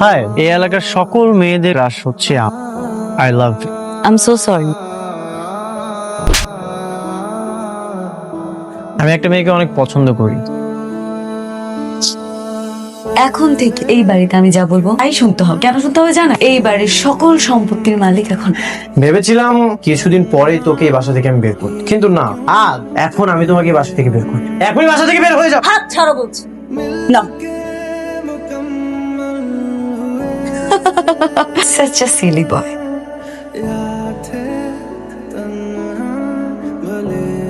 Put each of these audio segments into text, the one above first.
High, এই এলাকার সকল মেয়েদের ক্রাশ হচ্ছে I love you. I am so sorry. আমি একটা মেয়েকে অনেক পছন্দ করি। এখন থেকে এই বাড়িতে আমি যা বলবো তাই শুনতে হবে। কেন শুনতে হবে জানা? এই বাড়ির সকল সম্পত্তির মালিক এখন। ভেবেছিলাম কিছুদিন পরেই তোকে এই বাসা থেকে আমি বের করব, কিন্তু না, আজ এখন আমি তোমাকে এই বাসা থেকে বের করব। এখনই বাসা থেকে বের হয়ে যাও। হাত ছাড়ো বলছি না। Such a silly boy.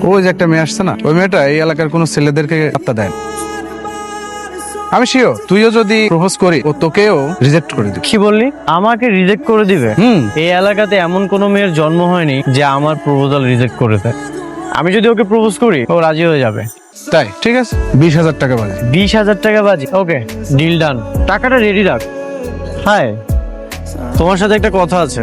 ওই যে একটা মেয়ে আসছে না, ওই মেয়েটা এই এলাকার কোনো ছেলেদেরকে পাত্তা দেয় না। আমি শিওর তুইও যদি প্রপোজ করি ও তোকেও রিজেক্ট করে দিবি। কি বললি? আমাকে রিজেক্ট করে দিবে? এই এলাকাতে এমন কোনো মেয়ের জন্ম হয়নি যে আমার প্রপোজাল রিজেক্ট করে দেয়। আমি যদি ওকে প্রপোজ করি ও রাজি হয়ে যাবে। তাই ঠিক আছে, 20,000 টাকা বাজে। 20,000 টাকা বাজি? ওকে, ডিল ডান। টাকাটা রেডি রাখ। হাই, তোমার সাথে একটা কথা আছে।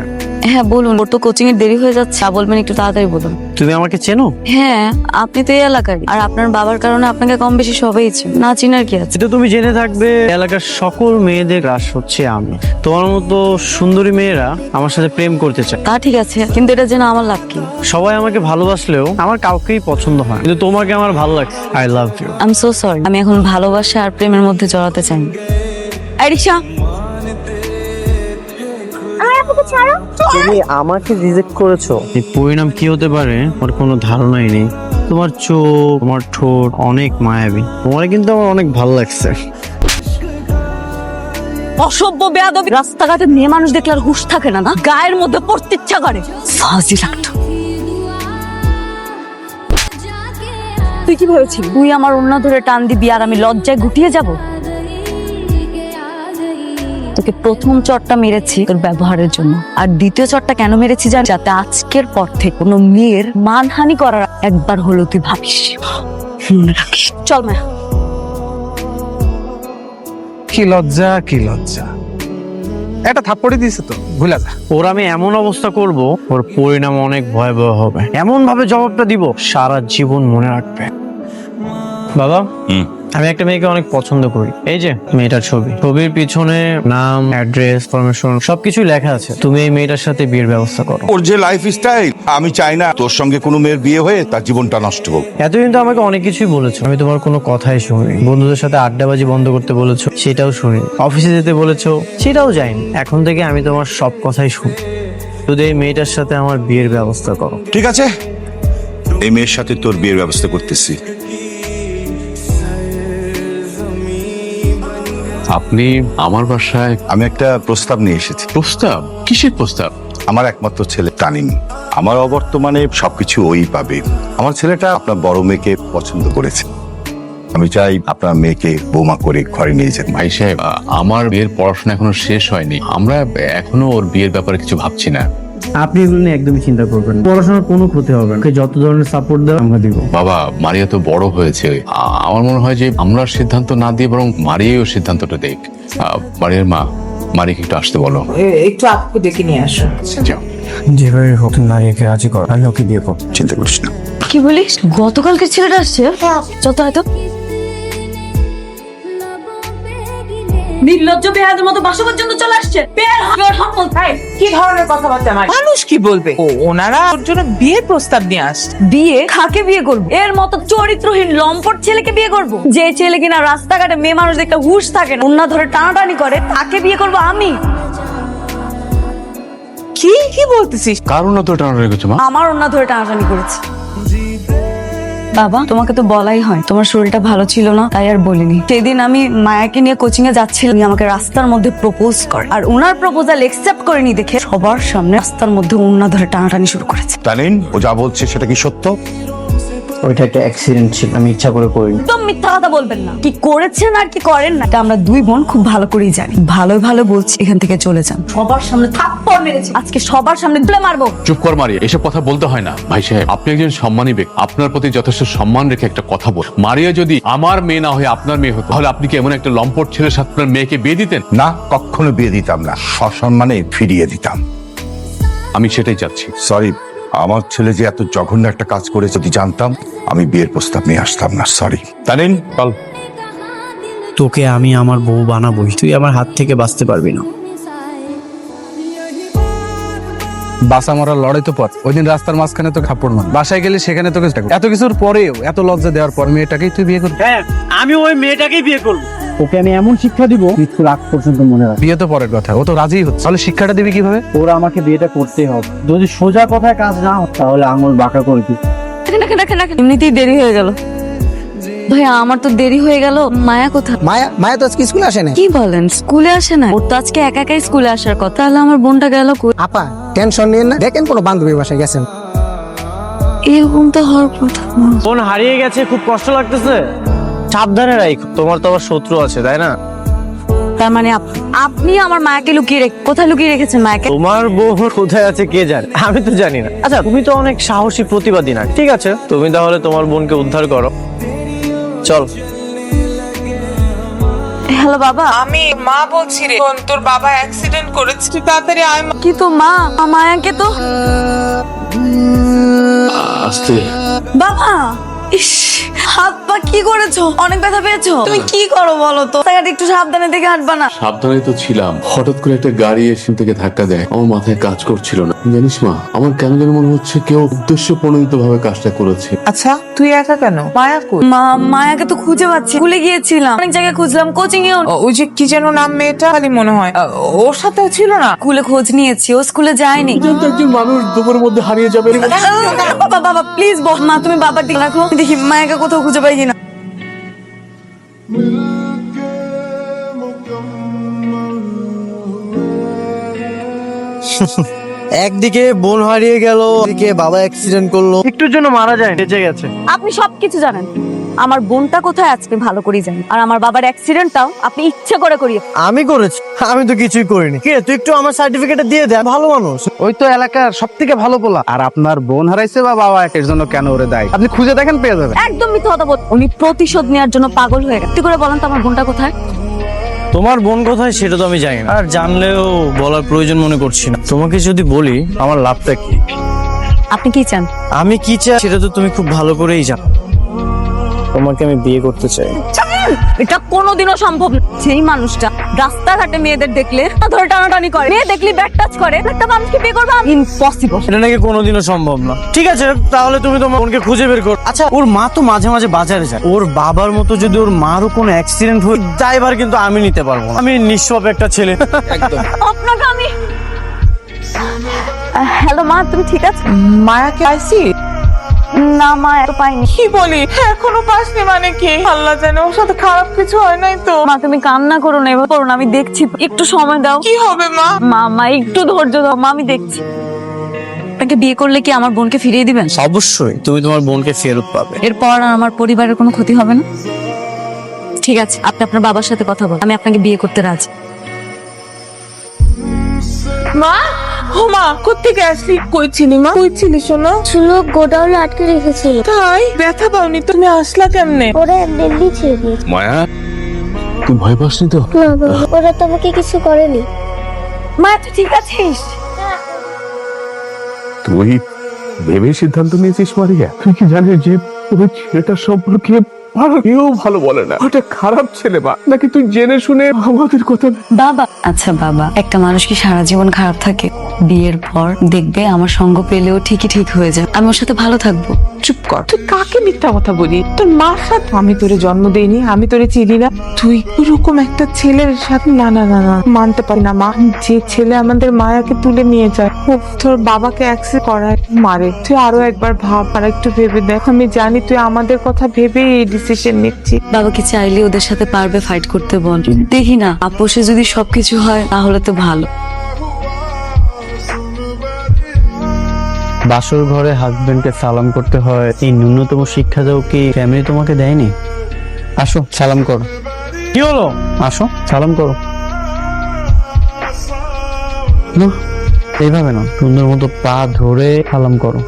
হ্যাঁ বলুন। ওর তো কোচিং এর দেরি হয়ে যাচ্ছে, বলবেন একটু তাড়াতাড়ি বলুন। তুমি আমাকে চেনো? হ্যাঁ, আপনি তো এই এলাকারই, আর আপনার বাবার কারণে আপনাকে কম বেশি সবাই চেনে, না চিনার কি আছে। এটা তুমি জেনে থাকবে এলাকার সকল মেয়েদের ক্রাশ হচ্ছে আমি। তোমার মতো সুন্দরী মেয়েরা আমার সাথে প্রেম করতে চায়। তা ঠিক আছে, কিন্তু এটা জেনে আমার লাভ কি? সবাই আমাকে ভালোবাসলেও আমার কাউকেই পছন্দ হয়, কিন্তু তোমাকে আমার ভালো লাগছে। I love you. I am so sorry. আমি এখন ভালোবাসা আর প্রেমের মধ্যে জড়াতে চাই না। এই রিকশা, তুমি আমাকে রিজেক্ট করেছো, এই পরিণাম কি হতে পারে আমার কোনো ধারণাই নেই। তোমার চোখ, তোমার ঠোঁট অনেক মায়াবী। তোমার কিন্তু আমার অনেক ভালো লাগছে। অসভ্য বেয়াদবি। রাস্তাঘাটে মেয়ে মানুষ দেখলে আর হুঁশ থাকে না, না গায়ের মধ্যে পড়তে ইচ্ছা করে। ফাজিল একটা। তুই কি ভেবেছিস তুই আমার ওড়না ধরে টান দিবি আর আমি লজ্জায় গুটিয়ে যাব? তোকে প্রথম চটটা মেরেছি তোর ব্যবহারের জন্য, আর দ্বিতীয় চটটা কেন মেরেছি জান? যাতে আজকের পর থেকে কোনো মেয়ের মানহানি করার একবার হলো তুই ভাবিস। মনে রাখিস। চল মায়া। কি লজ্জা, কি লজ্জা। একটা থাপ্পড়ি দিয়েছে তো, ভুলে যা। ওর আমি এমন অবস্থা করব, ওর পরিণাম অনেক ভয়াবহ হবে। এমন ভাবে জবাবটা দিব সারা জীবন মনে রাখবে। বাবা, আমি একটা মেয়েকে অনেক পছন্দ করি। এই যে মেয়েটার ছবি, ছবির পিছনে নাম, অ্যাড্রেস, ইনফরমেশন সবকিছু লেখা আছে। তুমি এই মেয়েটার সাথে বিয়ের ব্যবস্থা করো। ওর যে লাইফ স্টাইল, আমি চাই না তোর সঙ্গে কোনো মেয়ের বিয়ে হয়ে তার জীবনটা নষ্ট হোক। এতদিন তো আমাকে অনেক কিছুই বলেছো, আমি তোমার কোনো কথাই শুনি। বন্ধুদের সাথে আড্ডাবাজি বন্ধ করতে বলেছো, সেটাও শুনি। অফিসে যেতে বলেছো, সেটাও যাইনি। এখন থেকে আমি তোমার সব কথাই শুনি। শুধু এই মেয়েটার সাথে আমার বিয়ের ব্যবস্থা করো। ঠিক আছে, এই মেয়ের সাথে তোর বিয়ের ব্যবস্থা করতেছি। আপনি আমার বাসায়? আমি একটা প্রস্তাব নিয়ে এসেছি। প্রস্তাব? কিসের প্রস্তাব? আমার একমাত্র ছেলে তানিম, আমার অবর্তমানে সবকিছু ওই পাবে। আমার ছেলেটা আপনার বড় মেয়েকে পছন্দ করেছে। আমি চাই আপনার মেয়েকে বৌমা করে ঘরে নিয়ে যেতে। ভাই সাহেব, আমার বিয়ের পড়াশোনা এখনো শেষ হয়নি। আমরা এখনো ওর বিয়ের ব্যাপারে কিছু ভাবছি না। আপনি এগুলো নিয়ে একদমই চিন্তা করবেন না। পড়াশোনার কোনো ক্ষতি হবে না। ওকে যত ধরনের সাপোর্ট দেওয়া আমরা দিব। বাবা, মারিয়া তো বড় হয়েছে। আমার মনে হয় যে আমরা সিদ্ধান্ত না দিয়ে বরং মারিয়াও সিদ্ধান্তটা দেখ। মারিয়ার মা, মারিয়াকে একটু আসতে বলো। একটু আপু ডেকে নিয়ে আসো। যাও। যেভাবে হোক নারীকে রাজি কর, আমি ওকে বিয়ে করব। চিন্তা করিস না। কি বলিস? গতকালকে ছেলেটা আসছে? যত হয়তো নির্লজ্জ বেহাদের মতো বাসা পর্যন্ত চলে আসছে। বের হন কোথায়? কি ধরনের কথাবার্তা? মানুষ কি বলবে? ওনারা ওর জন্য বিয়ের প্রস্তাব নিয়ে আসছে। বিয়ে? কাকে বিয়ে করব? এর মতো চরিত্রহীন লম্পট ছেলেকে বিয়ে করব? যে ছেলে কিনা রাস্তাঘাটে মেয়ে মানুষ দেখতে হুঁশ থাকে না, ওন্না ধরে টানাটানি করে, তাকে বিয়ে করব আমি? কি কি বলতেছিস? কারণ তো টানা রেখেছো মা? আমার ওন্না ধরে টানাটানি করেছে। বাবা, তোমাকে তো বলাই হয় তোমার শরীরটা ভালো ছিল না, তাই আর বলিনি। সেদিন আমি মায়াকে নিয়ে কোচিং এ যাচ্ছিলাম, উনি আমাকে রাস্তার মধ্যে প্রপোজ করে, আর ওনার প্রপোজাল একসেপ্ট করেনি দেখে সবার সামনে রাস্তার মধ্যে ওন্না ধরে টানাটানি শুরু করেছে। তানিম, ও যা বলছে সেটা কি সত্য? ওইটা একটা অ্যাক্সিডেন্ট ছিল, আমি ইচ্ছা করে করিনি। একদম মিথ্যা কথা বলবেন না। কি করেছেন আর কি করেন না এটা আমরা দুই বোন খুব ভালো করেই জানি। ভালো ভালো বলছি, এখান থেকে চলে যান। সবার সামনে থাপ্পড় মেরেছি, আজকে সবার সামনে তুলে মারবো। চুপ কর মারিয়া, এসব কথা বলতে হয় না। ভাই সাহেব, আপনি একজন সম্মানী ব্যক্তি, আপনার প্রতি যথেষ্ট সম্মান রেখে একটা কথা বল। মারিয়া যদি আমার মেয়ে না হয়ে আপনার মেয়ে হতো, তাহলে আপনি কি এমন একটা লম্পট ছেলের সাথে আপনার মেয়েকে বিয়ে দিতেন? না, কখনো বিয়ে দিতাম না, সসম্মানে ফিরিয়ে দিতাম। আমি সেটাই চাচ্ছি। সরি, আমার ছেলে যে এত জঘন্য একটা কাজ করেছে যদি জানতাম, আমি বিয়ের প্রস্তাব নিয়ে আসতাম না। সরি। তানিম, চল। তোকে আমি আমার বউ বানাবোই, তুই আমার হাত থেকে বাঁচতে পারবি না। বাসা মরার লড়াই তো পর, ওই দিন রাস্তার মাঝখানে তো খাপড় মান, বাসায় গেলে সেখানে তোকে দেখো। এত কিছুর পরেও এত লজ্জা দেওয়ার পর মেয়েটাকেই তুই বিয়ে করবি? হ্যাঁ, আমি ওই মেয়েটাকেই বিয়ে করবো। ওকে আমি এমন শিক্ষা দিব মৃত্যুর আগ পর্যন্ত মনে রাখ। বিয়ে তো পরের কথা, ও তো রাজি হচ্ছে, তাহলে শিক্ষাটা দিবি কিভাবে? ওরা আমাকে বিয়েটা করতেই হবে, যদি সোজা কথায় কাজ না হয় তাহলে আঙুল বাঁকা করে দিই। এমনিতেই দেরি হয়ে গেল। ভাইয়া আমার তো দেরি হয়ে গেল। মায়া কোথায়? মায়া তো আজকে স্কুলে আসে না। কি বলেন, স্কুলে আসে না? ওর তো আজকে একা একাই স্কুলে আসার কথা। তাহলে আমার বোনটা গেল কই? আপা টেনশন নিয়েন না, দেখেন কোনো বান্ধবীর বাসায় গেছেন। এরকম তো হওয়ার কথা না। বোন হারিয়ে গেছে, খুব কষ্ট লাগতেছে। সাবধানে রাখ, তোমার তো আবার শত্রু আছে তাই না? তার মানে আপনি আমার মায়াকে লুকিয়ে কোথায় লুকিয়ে রেখেছেন মায়াকে? তোমার বউ কোথায় আছে কে জানে, আমি তো জানি না। আচ্ছা, তুমি তো অনেক সাহসী প্রতিবাদী না, ঠিক আছে তুমি তাহলে তোমার বোনকে উদ্ধার করো, চল। হ্যালো বাবা। আমি মা বলছি রে, শোন, তোর বাবা অ্যাক্সিডেন্ট করেছে, তুই তাড়াতাড়ি আয়। কি তো মা, মায়াকে তো আস্তে বাবা। ইস, হাত পা কি করেছো? অনেক ব্যথা পেয়েছো? তুমি কি করো বলো তো? রাস্তাঘাটে একটু সাবধানে দেখে হাঁটবা না? সাবধানে তো ছিলাম, হঠাৎ করে একটা গাড়ি এসে থেকে ধাক্কা দেয়, আমার মাথায় কাজ করছিল না। জানিস মা, আমার কেন যেন মনে হচ্ছে কেউ উদ্দেশ্য প্রণোদিত ভাবে কাজটা করেছে। আচ্ছা, তুই একা কেন? মায়া কই? মায়াকে তো খুঁজে পাচ্ছি, স্কুলে গিয়েছিলাম, অনেক জায়গায় খুঁজলাম, কোচিং এও। ওই যে কি যেন নাম মেয়েটা, খালি মনে হয় ওর সাথে ছিল না। স্কুলে খোঁজ নিয়েছি, ও স্কুলে যায়নি। একজন মানুষ দুপুরের মধ্যে হারিয়ে যাবে। বাবা বাবা প্লিজ মা, তুমি বাবার দিকে রাখো, দেখি মায়াকে কোথাও খুঁজে পাই কিনা। একদিকে বোন হারিয়ে গেল, এদিকে বাবা অ্যাক্সিডেন্ট করলো, একটুর জন্য মারা যায়, বেঁচে গেছে। আপনি সবকিছু জানেন, আমার বোনটা কোথায় আজকে ভালো করেই জানেন। আর আমার বাবার অ্যাক্সিডেন্টটাও আপনি ইচ্ছে করে করিয়ে। আমি করেছি? আমি তো কিছুই করিনি। কে তুই একটু আমার সার্টিফিকেট দিয়ে দে, ভালো মানুষ। ওই তো এলাকার সব থেকে ভালো পোলা, আর আপনার বোন হারাইছে বা বাবা একের জন্য কেন ওরে দায়ী? আপনি খুঁজে দেখেন, পেয়ে যাবেন। একদম মিথ্যা কথা বল, উনি প্রতিশোধ নেওয়ার জন্য পাগল হয়ে গেছে। করে বলেন তো আমার বোনটা কোথায়? তোমার বোন কোথায় সেটা তো আমি জানি না, আর জানলেও বলার প্রয়োজন মনে করছি না। তোমাকে যদি বলি আমার লাভটা কি? আপনি কি চান? আমি কি চাই সেটা তো তুমি খুব ভালো করেই জানো। তোমাকে আমি বিয়ে করতে চাই। এটা কোনোদিনও সম্ভব না। সেই মানুষটা রাস্তাঘাটে মেয়েদের দেখলে ধরে টানাটানি করে, মেয়ে দেখলে ব্যাক টাচ করে, একটা মানুষকে বিয়ে করবা ইম্পসিবল। এটা নাকি কোনোদিনও সম্ভব না। ঠিক আছে, তাহলে তুমি তোমার বোনকে খুঁজে বের করো। আচ্ছা, ওর মা তো মাঝে মাঝে বাজারে যায়, ওর বাবার মতো যদি ওর মারও কোনো অ্যাক্সিডেন্ট হয়, ড্রাইভার কিন্তু আমি নিতে পারবো না। আমি নিঃস্ব একটা ছেলে। একদম। আপনাকে আমি হ্যালো মা, তুমি ঠিক আছে? মায়াকে পাইছি? না মা, এত পাইনি। কি বলি, এখনো পাসনি? মানে কি, আল্লাহ জানে ওর সাথে খারাপ কিছু হয় নাই তো? মা তুমি কান্না করো না, এবার করো না, আমি দেখছি, একটু সময় দাও। কি হবে মা? মা একটু ধৈর্য দাও মা, আমি দেখছি। আপনাকে বিয়ে করলে কি আমার বোনকে ফিরিয়ে দিবেন? অবশ্যই তুমি তোমার বোনকে ফেরত পাবে। এরপর আর আমার পরিবারের কোনো ক্ষতি হবে না? ঠিক আছে, আপনি আপনার বাবার সাথে কথা বল, আমি আপনাকে বিয়ে করতে রাজি। মা, ও মা, কোত্থেকে আসলি? কই ছিলি মা? কই ছিলি সোনা? লোক গোডাউনে আটকে রেখেছিল। তাই? ব্যথা পাওনি? তুমি আসলা কেমনে? ওরা এমনি ছেড়ে দিয়েছে। মায়া, তুই ভয় পাসনি তো? না বাবা, ওরা তো আমাকে কিছু করেনি। মা তুই ঠিক আছিস? তুই ভেবে সিদ্ধান্ত নিয়েছিস মারিয়া? তুই কি জানিস যে ওই ছেলেটা সম্পর্কে কেউ ভালো বলে না, ওটা খারাপ ছেলে বা নাকি তুই জেনে শুনে আমাদের কথা? বাবা আচ্ছা বাবা, একটা মানুষ কি সারা জীবন খারাপ থাকে? বিয়ের পর দেখবে আমার সঙ্গ পেলেও ঠিকই ঠিক হয়ে যায়, আমি ওর সাথে ভালো থাকবো। চুপ কর, তুই কাকে মিথ্যা কথা বলি? তোর মার সাথে আমি তোরে জন্ম দেইনি, আমি তোরে চিনি না। তুই ওরকম একটা ছেলের সাথে, না না না না, মানতে পারি না মা। যে ছেলে আমাদের মায়াকে তুলে নিয়ে যায়, তোর বাবাকে অ্যাক্সেপ্ট করায়, মারে। তুই আরো একবার ভাব, আর একটু ভেবে দেখ। আমি জানি তুই আমাদের কথা ভেবে এই ডিসিশন নিচ্ছিস। বাবাকে চাইলে ওদের সাথে পারবে ফাইট করতে, বল দেখি না, আপোষে যদি সবকিছু হয় তাহলে তো ভালো। বাসর ঘরে হাজবেন্ডকে সালাম করতে হয়, এই ন্যূনতম শিক্ষা যাও কি ফ্যামিলি তোমাকে দেয়নি? আসো সালাম করো। কি হলো? আসো সালাম করো। না এইভাবে না, সুন্দর মতো পা ধরে সালাম করো।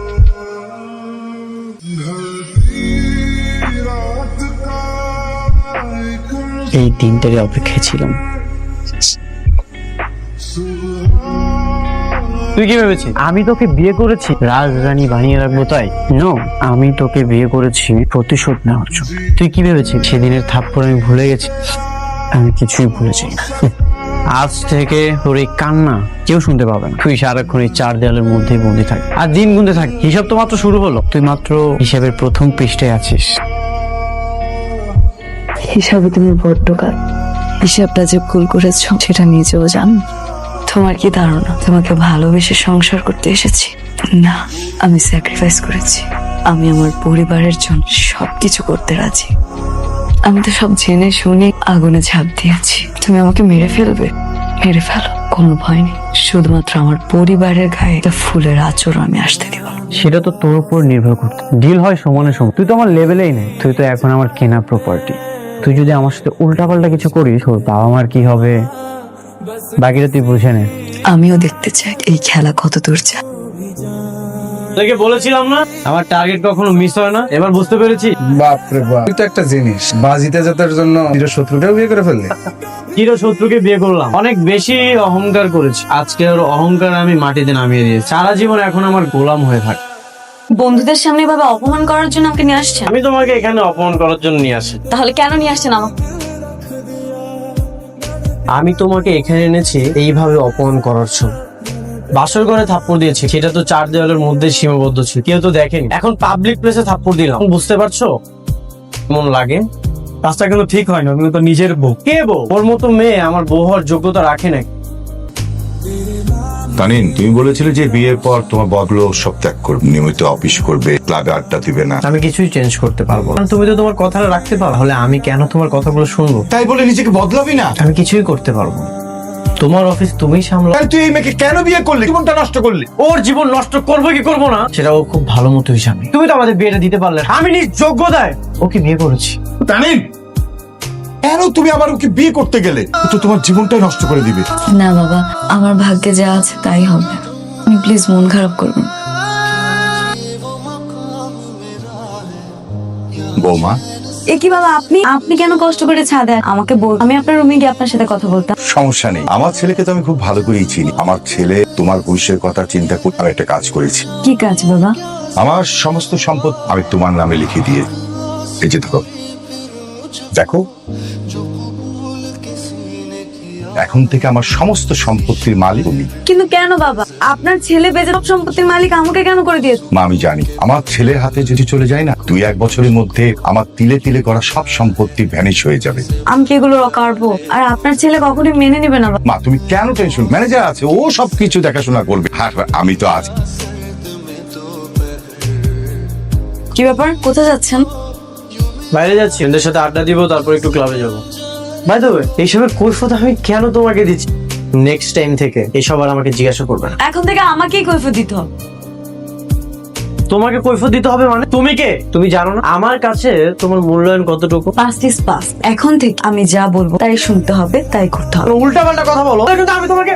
এই দিনটারই অপেক্ষায় ছিলাম। তুই কি ভেবেছিস আমি তোকে বিয়ে করেছি রাজরানী বানিয়ে রাখবো তাই? নো, আমি তোকে বিয়ে করেছি প্রতিশোধ নেওয়ার জন্য। তুই কি ভেবেছিস সেদিনের থাপ্পড় আমি ভুলে গেছি? আমি কিছুই ভুলে যাই না। আজ থেকে তোর এই কান্না কেউ শুনতে পাবে না। তুই সারাক্ষণ এই চার দেয়ালের মধ্যেই বন্দি থাক আর দিন গুনতে থাক। হিসাব তো মাত্র শুরু হলো, তুই মাত্র হিসাবের প্রথম পৃষ্ঠায় আছিস। হিসাবে তুমি বড্ড কাল, হিসাবটা যে ভুল করেছো সেটা নিজেও জানো। তোমার কি ধারণা তোমাকে ভালোবেসে সংসার করতে এসেছি? না, আমি স্যাক্রিফাইস করেছি। আমি আমার পরিবারের জন্য সবকিছু করতে রাজি। আমি তো সব জেনে শুনে আগুনে ঝাঁপ দিয়েছি। তুমি আমাকে মেরে ফেলবে, মেরে ফেলো, কোনো ভয় নেই। শুধুমাত্র আমার পরিবারের গায়ে একটা ফুলের আঁচড় আমি আসতে দিব না। সেটা তো তোর উপর নির্ভর করতে। ডিল হয় সমানে সমান। তুই তো আমার লেভেলেই নেই, তুই তো এখন আমার কেনা প্রপার্টি। তুই যদি আমার সাথে উল্টাপাল্টা কিছু করিস, ওর বাবা মার কি হবে বাকিটা তুই বুঝে নে। আমিও দেখতে চাই এই খেলা কত দূর যায়। তোকে বলেছিলাম না আমার টার্গেট কখনো মিস হয় না, এবার বুঝতে পেরেছি। বাপরে বাপ, তুই তো একটা জিনিস, বাজিতে জেতার জন্য নিজের শত্রুটাও বিয়ে করে ফেললি। চির শত্রুকে বিয়ে করলাম, অনেক বেশি অহংকার করেছি। আজকে ওর অহংকার আমি মাটিতে নামিয়ে দিয়েছি। সারা জীবন এখন আমার গোলাম হয়ে থাকে। বন্ধুদের সামনে এভাবে অপমান করার জন্য আমাকে নিয়ে আসছেন? আমি তোমাকে এখানে অপমান করার জন্য নিয়ে আসি? তাহলে কেন নিয়ে আসছেন আমাকে? আমি তোমাকে এখানে এনেছি এইভাবে অপমান করার জন্য। বাসর ঘরে থাপ্পড় দিয়েছি, সেটা তো চার দেওয়ালের মধ্যে সীমাবদ্ধ ছিল, কেউ তো দেখেনি। এখন পাবলিক প্লেসে থাপ্পড় দিলাম, বুঝতে পারছো কেমন লাগে? কাজটা কিন্তু ঠিক হয় না। তুমি তো নিজের বউ। কে বউ? ওর মতো মেয়ে আমার বউ হওয়ার যোগ্যতা রাখে নাকি? তানিন, তুমি বলেছিলে যে বিয়ের পর তোমার বদলো সব ত্যাগ করবে, নিয়মিত অফিস করবে, ক্লাবে আড্ডা দিবে না। আমি কিছুই চেঞ্জ করতে পারবো না। তুমি তো তোমার কথাটা রাখতে পারো, তাহলে আমি কেন তোমার কথাগুলো শুনবো? তাই বলে নিজেকে বদলাবি না? আমি কিছুই করতে পারবো না। তোমার অফিস তুমিই সামলাও। তাহলে তুই এই মেয়েকে কেন বিয়ে করলি? জীবনটা নষ্ট করলি। ওর জীবন নষ্ট করবো কি করবো না সেটা ও খুব ভালো মতো জানে। তুমি তো আমাদের বিয়েটা দিতে পারলে না। আমি নিজ যোগ্যতায় ওকে বিয়ে করেছি। তানিন, কেন তুমি আবার ওকে বিয়ে করতে গেলে? ও তো তোমার জীবনটাই নষ্ট করে দিবে। না বাবা, আমার ভাগ্যে যা আছে তাই হবে। তুমি প্লিজ মন খারাপ করবেন না। বৌমা, এ কি বাবা, আপনি কেন কষ্ট করে ছাদে আমাকে বল, আমি আপনার রুমে গিয়ে আপনার সাথে কথা বলতাম। সমস্যা নেই। আমার ছেলেকে তো আমি খুব ভালো করেই চিনি। আমার ছেলে তোমার ভবিষ্যের কথা চিন্তা করে আমি একটা কাজ করেছি। কি কাজ বাবা? আমার সমস্ত সম্পদ আমি তোমার নামে লিখে দিয়ে, এই যে দেখো, দেখো, এখন থেকে আমার সমস্ত সম্পত্তির মালিক তুমি। কিন্তু কেন বাবা? আপনার ছেলে বেঁচে সব সম্পত্তির মালিক আমাকে কেন করে দিয়েছে? মা, আমি জানি আমার ছেলের হাতে যদি চলে যায় না, 2-1 বছরের মধ্যে আমার তিলে তিলে করা সব সম্পত্তি ভ্যানিশ হয়ে যাবে। আমি কি এগুলো কাটবো? আর আপনার ছেলে কখনোই মেনে নেবে না বাবা। মা, তুমি কেন টেনশন? ম্যানেজার আছে, ও সবকিছু দেখাশোনা করবে। আর আমি তো আছি। কি ব্যাপার, কোথায় যাচ্ছেন? বাইরে যাচ্ছি, ওদের সাথে আড্ডা দিব, তারপর একটু ক্লাবে যাবো। বাই দ্য ওয়ে, এইসবের কৈফিয়ত আমি কেন তোমাকে দিচ্ছি? নেক্সট টাইম থেকে এইসব আর আমাকে জিজ্ঞাসা করবে না। এখন থেকে আমাকেই কৈফিয়ত দিতে হবে। তোমাকে কৈফিয়ত দিতে হবে মানে? তুমি কে? তুমি জানো না আমার কাছে তোমার মূল্যায়ন কতটুকু? Past is past. এখন থেকে আমি যা বলবো তাই শুনতে হবে, তাই করতে হবে। উল্টা পাল্টা কথা বলো কিন্তু আমি তোমাকে।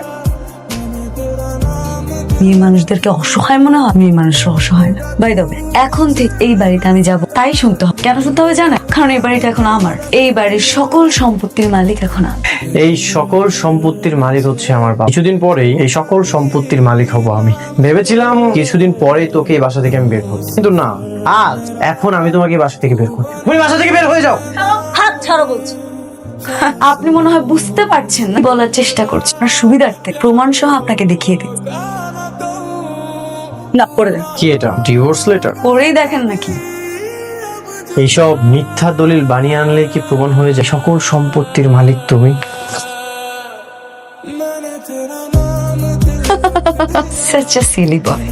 মেয়ে মানুষদেরকে অসহায় মনে হয়, মেয়ে মানুষরা অসহায় না। বাই দ্য ওয়ে, এখন থেকে এই বাড়িতে আমি যাব, তাই শুনতে হবে। কেন শুনতে হবে জানেন? কারণ এই বাড়িটা এখন আমার। এই বাড়ির সকল সম্পত্তির মালিক এখন আমি। এই সকল সম্পত্তির মালিক হচ্ছে আমার বাবা। কিছুদিন পরেই এই সকল সম্পত্তির মালিক হব আমি। ভেবেছিলাম কিছুদিন পরেই তোকে এই বাসা থেকে আমি বের করব, কিন্তু না, আজ এখন আমি তোমাকে এই বাসা থেকে বের করব। তুমি বাসা থেকে বের হয়ে যাও। হাত ছাড়ো বলছি। আপনি মনে হয় বুঝতে পারছেন না, বলার চেষ্টা করছি। আর সুবিধার্থে প্রমাণ সহ আপনাকে দেখিয়ে দিই। না, পড়ে দেন। কি এটা? Divorce letter? পড়েই দেখেন নাকি? এইসব মিথ্যা দলিল বানিয়ে আনলে কি প্রমাণ হয়ে যায় সকল সম্পত্তির মালিক তুমি? Such a silly boy.